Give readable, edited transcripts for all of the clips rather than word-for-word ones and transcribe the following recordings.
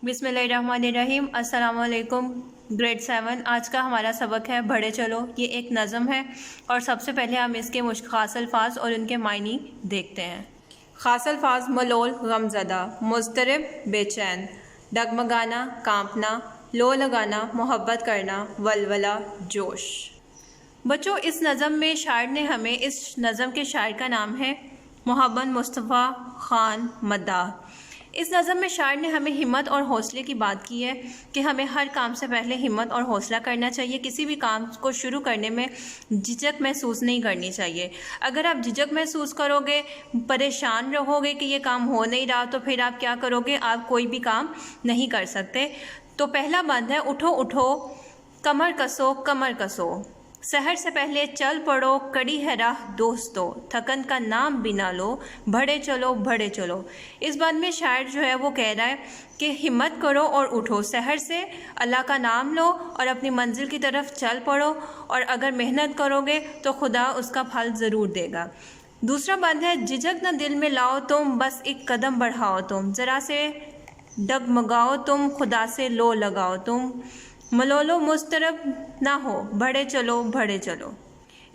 बिस्मिल्लाहिर्रहमानिर्रहीम। अस्सलाम वालेकुम। ग्रेड 7 आज का हमारा सबक है बढ़े चलो। ये एक नज़म है और सबसे पहले हम इसके खास अल्फाज और उनके मायनी देखते हैं। खास अल्फाज: मलोल गमज़दा, मुज़तरिब बेचैन, डगमगाना कांपना, लो लगाना मोहब्बत करना, वलवला जोश। बच्चों, इस नज़म में शायर ने हमें, इस नज़म के शायर का नाम है मोहम्मद मुस्तफ़ा ख़ान मद्दाह। इस नज़म में शायर ने हमें हिम्मत और हौसले की बात की है कि हमें हर काम से पहले हिम्मत और हौसला करना चाहिए। किसी भी काम को शुरू करने में झिझक महसूस नहीं करनी चाहिए। अगर आप झिझक महसूस करोगे, परेशान रहोगे कि ये काम हो नहीं रहा, तो फिर आप क्या करोगे? आप कोई भी काम नहीं कर सकते। तो पहला बंद है उठो उठो कमर कसो कमर कसो, सहर से पहले चल पड़ो, कड़ी है राह दोस्तों, थकन का नाम बिना लो, बढ़े चलो बढ़े चलो। इस बात में शायर जो है वो कह रहा है कि हिम्मत करो और उठो, सहर से अल्लाह का नाम लो और अपनी मंजिल की तरफ चल पड़ो, और अगर मेहनत करोगे तो खुदा उसका फल ज़रूर देगा। दूसरा बंद है झिझक न दिल में लाओ तुम, बस एक कदम बढ़ाओ तुम, ज़रा से डगमगाओ तुम, खुदा से लो लगाओ तुम, मलोलो मुस्तरब ना हो, बढ़े चलो बढ़े चलो।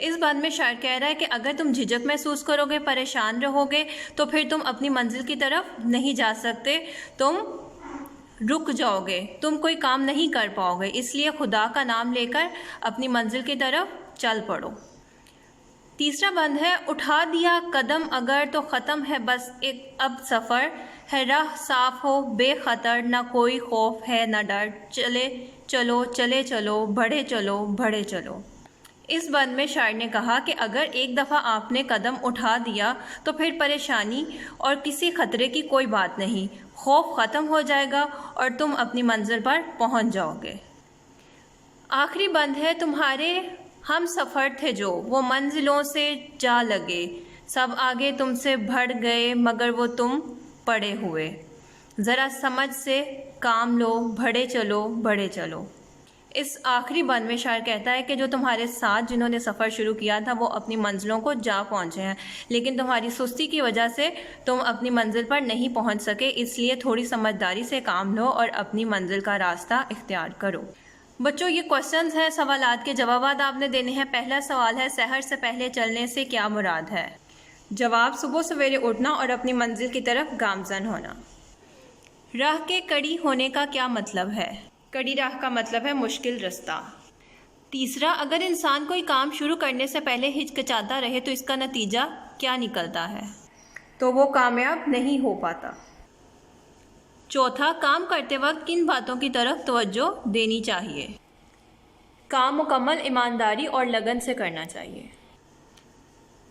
इस बात में शायर कह रहा है कि अगर तुम झिझक महसूस करोगे, परेशान रहोगे, तो फिर तुम अपनी मंजिल की तरफ नहीं जा सकते, तुम रुक जाओगे, तुम कोई काम नहीं कर पाओगे। इसलिए खुदा का नाम लेकर अपनी मंजिल की तरफ चल पड़ो। तीसरा बंद है उठा दिया कदम अगर तो ख़त्म है बस एक अब सफ़र, है राह साफ हो बेखतर, ना कोई खौफ है ना डर, चले चलो चले चलो बढ़े चलो बढ़े चलो। इस बंद में शायर ने कहा कि अगर एक दफ़ा आपने कदम उठा दिया तो फिर परेशानी और किसी खतरे की कोई बात नहीं, खौफ ख़त्म हो जाएगा और तुम अपनी मंजिल पर पहुंच जाओगे। आखिरी बंद है तुम्हारे हम सफ़र थे जो, वो मंजिलों से जा लगे, सब आगे तुमसे बढ़ गए मगर वो तुम पड़े हुए, ज़रा समझ से काम लो, बढ़े चलो बढ़े चलो। इस आखिरी बंद में शायर कहता है कि जो तुम्हारे साथ जिन्होंने सफ़र शुरू किया था वो अपनी मंजिलों को जा पहुँचे हैं, लेकिन तुम्हारी सुस्ती की वजह से तुम अपनी मंजिल पर नहीं पहुँच सके। इसलिए थोड़ी समझदारी से काम लो और अपनी मंजिल का रास्ता इख्तियार करो। बच्चों, ये क्वेश्चंस हैं, सवालात के जवाब आपने देने हैं। पहला सवाल है सहर से पहले चलने से क्या मुराद है? जवाब सुबह सवेरे उठना और अपनी मंजिल की तरफ गामज़न होना। राह के कड़ी होने का क्या मतलब है? कड़ी राह का मतलब है मुश्किल रास्ता। तीसरा, अगर इंसान कोई काम शुरू करने से पहले हिचकिचाता रहे तो इसका नतीजा क्या निकलता है? तो वो कामयाब नहीं हो पाता। चौथा, काम करते वक्त किन बातों की तरफ तवज्जो देनी चाहिए? काम मुकम्मल ईमानदारी और लगन से करना चाहिए।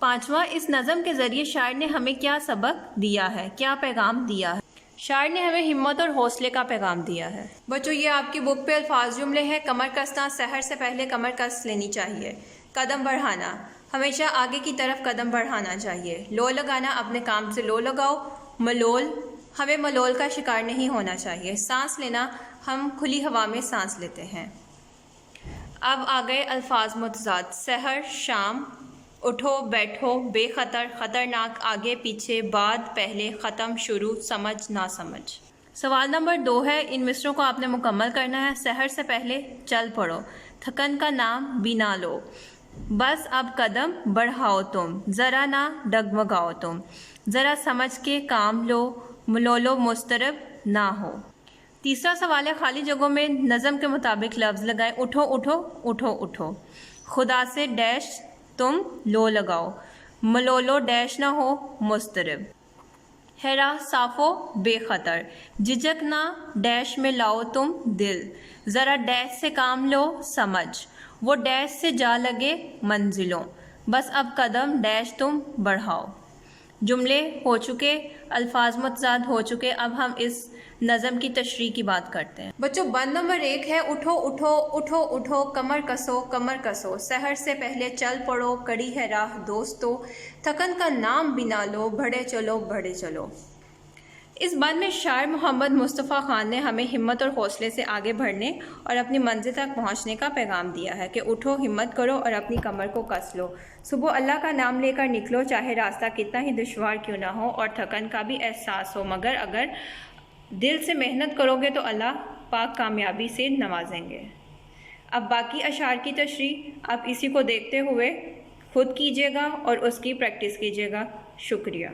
पांचवा, इस नज़म के ज़रिए शायर ने हमें क्या सबक दिया है, क्या पैगाम दिया है? शायर ने हमें हिम्मत और हौसले का पैगाम दिया है। बच्चों, ये आपकी बुक पे अल्फाज जुमले हैं। कमर कसना, सहर से पहले कमर कस लेनी चाहिए। कदम बढ़ाना, हमेशा आगे की तरफ कदम बढ़ाना चाहिए। लो लगाना, अपने काम से लो लगाओ। मलोल, हमें मलोल का शिकार नहीं होना चाहिए। सांस लेना, हम खुली हवा में सांस लेते हैं। अब आ गए अल्फाज मुतज़ाद: सहर शाम, उठो बैठो बेखतर, ख़तरनाक आगे पीछे, बाद पहले, ख़त्म शुरू, समझ ना समझ। सवाल नंबर 2 है, इन मिसरों को आपने मुकम्मल करना है। सहर से पहले चल पड़ो, थकन का नाम बिना लो, बस अब कदम बढ़ाओ तुम, ज़रा ना डगमगाओ तुम, ज़रा समझ के काम लो, मलोलो मुस्तरब ना हो। तीसरा सवाल है, खाली जगहों में नज़म के मुताबिक लफ्ज़ लगाएं। उठो उठो उठो उठो, खुदा से डैश तुम लो लगाओ, मलोलो डैश ना हो मुस्तरब, है राह साफो बेखतर, झिझक ना डैश में लाओ तुम दिल, ज़रा डैश से काम लो समझ, वो डैश से जा लगे मंजिलों, बस अब कदम डैश तुम बढ़ाओ। जुमले हो चुके, अल्फाज मुतज़ाद हो चुके। अब हम इस नज़म की तशरीह की बात करते हैं। बच्चों, बंद नंबर 1 है उठो उठो उठो उठो कमर कसो, सहर से पहले चल पड़ो, कड़ी है राह दोस्तों, थकन का नाम बिना लो, बढ़े चलो बढ़े चलो। इस बंद में शायर मोहम्मद मुस्तफ़ा ख़ान ने हमें हिम्मत और हौसले से आगे बढ़ने और अपनी मंजिल तक पहुंचने का पैगाम दिया है कि उठो, हिम्मत करो और अपनी कमर को कस लो। सुबह अल्लाह का नाम लेकर निकलो, चाहे रास्ता कितना ही दुश्वार क्यों ना हो और थकन का भी एहसास हो, मगर अगर دل سے محنت کرو گے تو اللہ پاک کامیابی سے نوازیں گے۔ اب باقی اشعار کی تشریح آپ اسی کو دیکھتے ہوئے خود کیجیے گا اور اس کی پریکٹس کیجیے گا۔ شکریہ۔